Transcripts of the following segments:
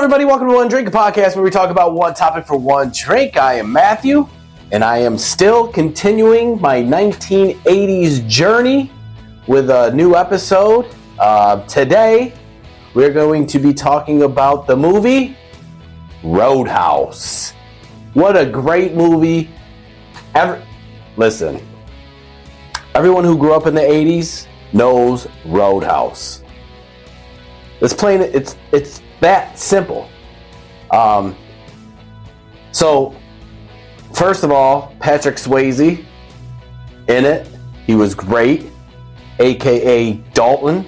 everybody, welcome to One Drink, a podcast where we talk about one topic for one drink. I am Matthew, and I am still continuing my 1980s journey with a new episode. Today, we're going to be talking about the movie Roadhouse. What a great movie. Listen, everyone who grew up in the 80s knows Roadhouse. It's that simple. So, first of all, Patrick Swayze in it. He was great, aka Dalton.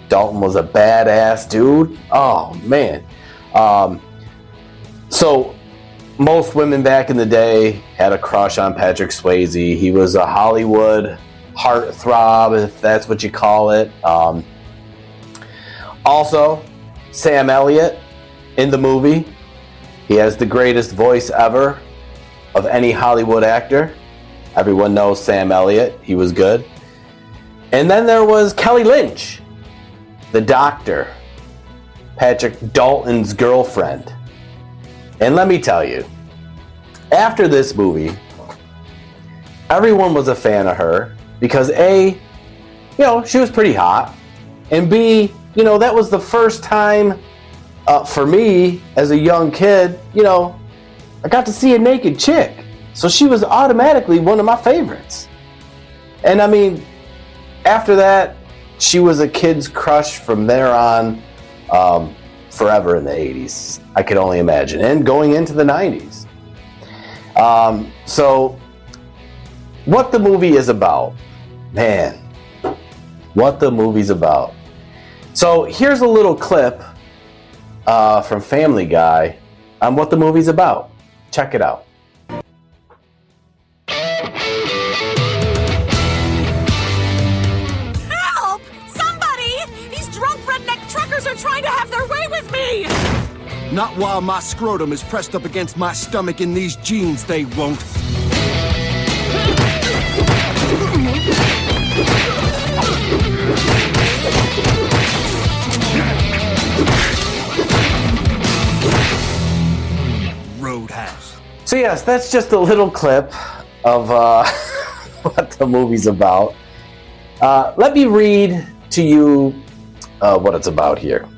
Dalton was a badass dude. Oh man. So most women back in the day had a crush on Patrick Swayze. He was a Hollywood heartthrob, if that's what you call it. Also, Sam Elliott in the movie. He has the greatest voice ever of any Hollywood actor. Everyone knows Sam Elliott. He was good. And then there was Kelly Lynch, the doctor, Patrick Dalton's girlfriend. And let me tell you, after this movie, everyone was a fan of her because A, she was pretty hot, and B, that was the first time for me as a young kid, I got to see a naked chick. So she was automatically one of my favorites. And I mean, after that, she was a kid's crush from there on, forever in the 80s. I could only imagine. And going into the 90s. So, what the movie is about. Man, what the movie's about. So, here's a little clip from Family Guy on what the movie's about. Check it out. Help! Somebody! These drunk redneck truckers are trying to have their way with me! Not while my scrotum is pressed up against my stomach in these jeans, they won't. Roadhouse. So yes, that's just a little clip of what the movie's about. Let me read to you what it's about here.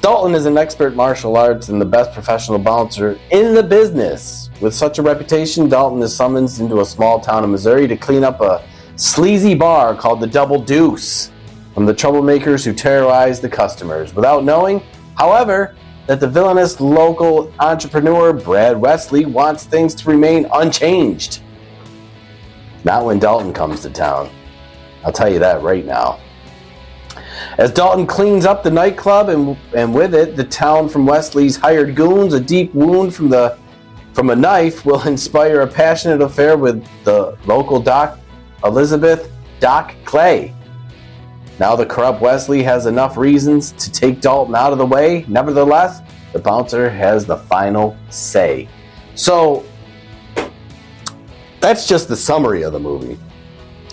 Dalton is an expert martial arts and the best professional bouncer in the business. With such a reputation, Dalton is summoned into a small town in Missouri to clean up a sleazy bar called the Double Deuce from the troublemakers who terrorize the customers, without knowing, however, that the villainous local entrepreneur Brad Wesley wants things to remain unchanged. Not when Dalton comes to town. I'll tell you that right now. As Dalton cleans up the nightclub and with it the town from Wesley's hired goons, a deep wound from a knife will inspire a passionate affair with the local Doc Elizabeth Doc Clay. Now the corrupt Wesley has enough reasons to take Dalton out of the way. Nevertheless, the bouncer has the final say. So, that's just the summary of the movie.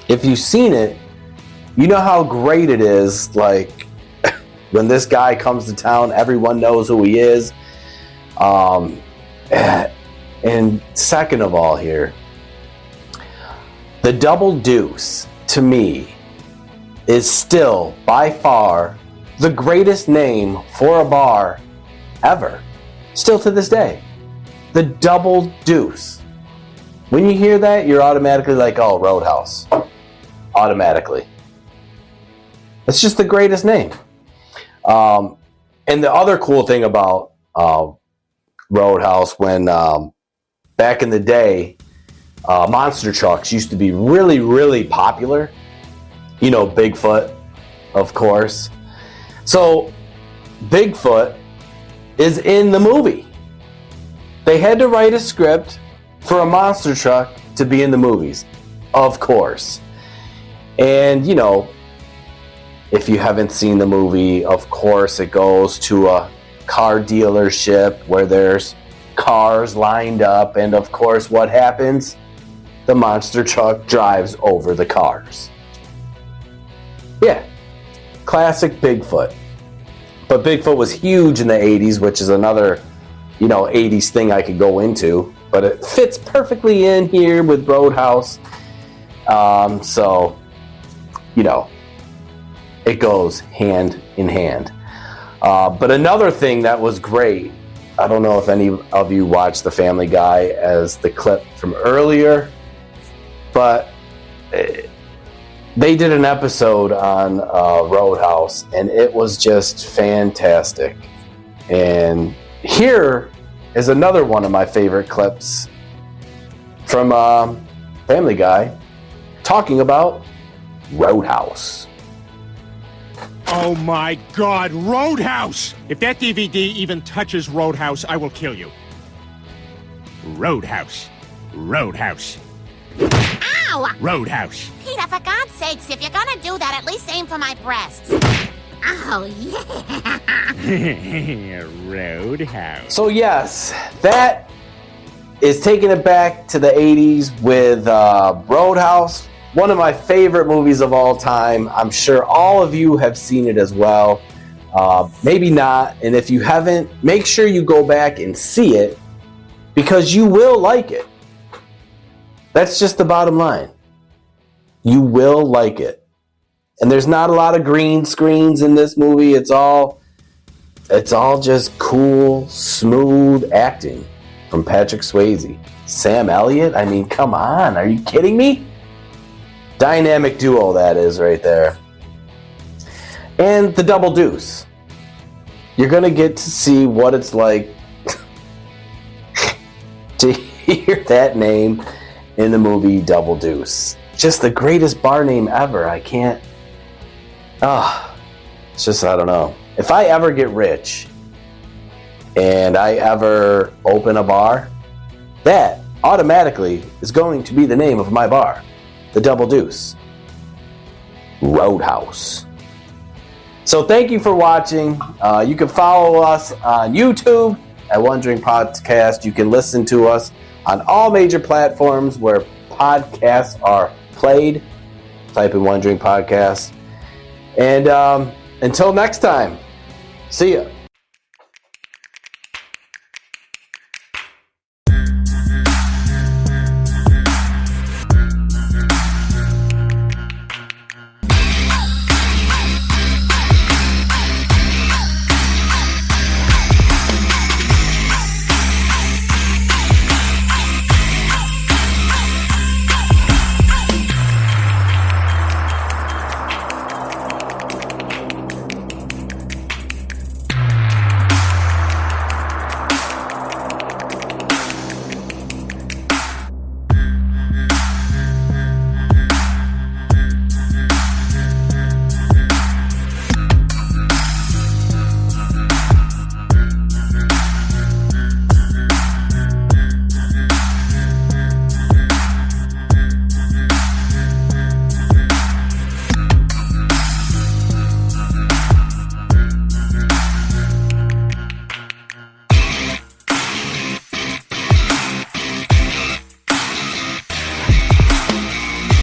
If you've seen it, you know how great it is, like, when this guy comes to town, everyone knows who he is. And second of all here, the Double Deuce, to me, is still, by far, the greatest name for a bar ever. Still to this day. The Double Deuce. When you hear that, you're automatically like, oh, Roadhouse. Automatically. It's just the greatest name. And the other cool thing about Roadhouse, when back in the day, monster trucks used to be really, really popular. Bigfoot, of course. So, Bigfoot is in the movie. They had to write a script for a monster truck to be in the movies, of course. And, if you haven't seen the movie, of course, it goes to a car dealership where there's cars lined up. And, of course, what happens? The monster truck drives over the cars. Yeah, classic Bigfoot. But Bigfoot was huge in the 80s, which is another, 80s thing I could go into. But it fits perfectly in here with Roadhouse. So, it goes hand in hand. But another thing that was great, I don't know if any of you watched The Family Guy as the clip from earlier, but they did an episode on Roadhouse, and it was just fantastic. And here is another one of my favorite clips from Family Guy talking about Roadhouse. Oh my God, Roadhouse! If that DVD even touches Roadhouse, I will kill you. Roadhouse. Roadhouse. Ow! Roadhouse. Peter, for God's sakes, if you're gonna do that, at least aim for my breasts. Oh, yeah. Roadhouse. So yes, that is taking it back to the 80s with Roadhouse. One of my favorite movies of all time. I'm sure all of you have seen it as well. Maybe not. And if you haven't, make sure you go back and see it, because you will like it. That's just the bottom line. You will like it. And there's not a lot of green screens in this movie. It's all just cool, smooth acting from Patrick Swayze. Sam Elliott? I mean, come on. Are you kidding me? Dynamic duo that is right there. And the Double Deuce. You're going to get to see what it's like to hear that name in the movie Double Deuce. Just the greatest bar name ever. I can't... it's just, I don't know. If I ever get rich and I ever open a bar, that automatically is going to be the name of my bar. The Double Deuce. Roadhouse. So thank you for watching. You can follow us on YouTube at One Drink Podcast. You can listen to us on all major platforms where podcasts are played. Type in One Drink Podcast. And until next time, see ya.